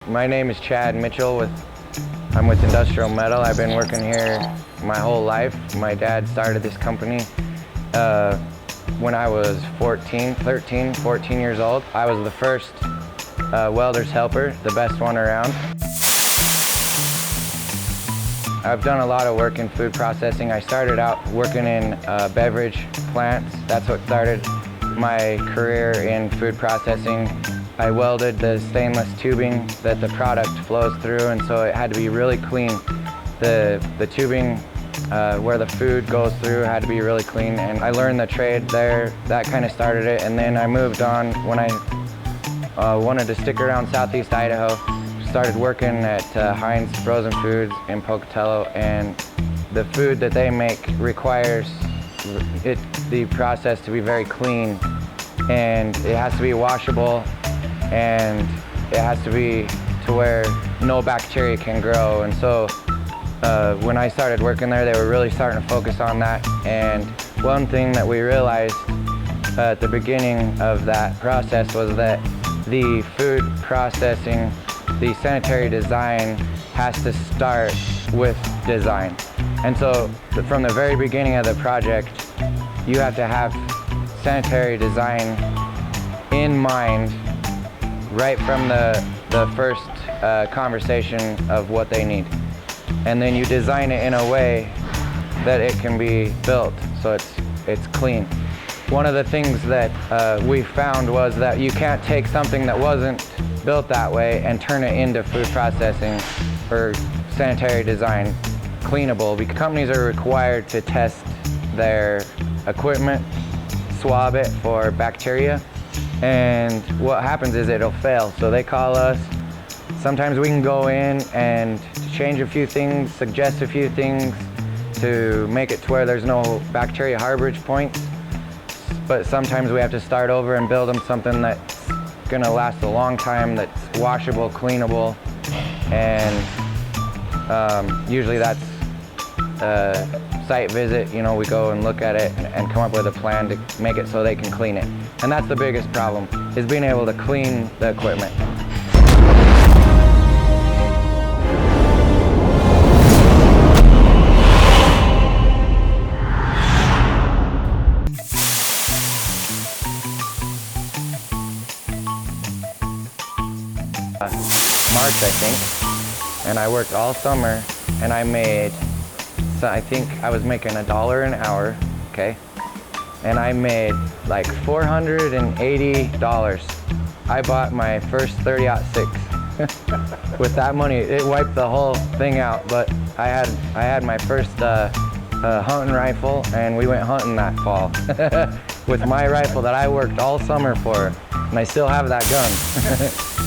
My name is Chad Mitchell. I'm with Industrial Metal. I've been working here my whole life. My dad started this company when I was 14 years old. I was the first welder's helper, the best one around. I've done a lot of work in food processing. I started out working in beverage plants. That's what started my career in food processing. I welded the stainless tubing that the product flows through, and so it had to be really clean. The tubing where the food goes through had to be really clean, and I learned the trade there. That kind of started it, and then I moved on when I wanted to stick around Southeast Idaho. Started working at Heinz Frozen Foods in Pocatello, and the food that they make requires the process to be very clean, and it has to be washable, and it has to be to where no bacteria can grow. And so when I started working there, they were really starting to focus on that. And one thing that we realized at the beginning of that process was that the food processing, the sanitary design has to start with design. And so from the very beginning of the project, you have to have sanitary design in mind right from the first conversation of what they need. And then you design it in a way that it can be built so it's clean. One of the things that we found was that you can't take something that wasn't built that way and turn it into food processing or sanitary design cleanable, because companies are required to test their equipment, swab it for bacteria, and what happens is it'll fail. So they call us. Sometimes we can go in and change a few things, suggest a few things to make it to where there's no bacteria harborage points, but sometimes we have to start over and build them something that's gonna last a long time, that's washable, cleanable, and usually that's a site visit. You know, we go and look at it and come up with a plan to make it so they can clean it. And that's the biggest problem, is being able to clean the equipment. March, I think, and I worked all summer, and I made, so I think I was making $1 an hour, okay? And I made like $480. I bought my first 30-06. With that money, it wiped the whole thing out, but I had my first hunting rifle, and we went hunting that fall with my rifle that I worked all summer for, and I still have that gun.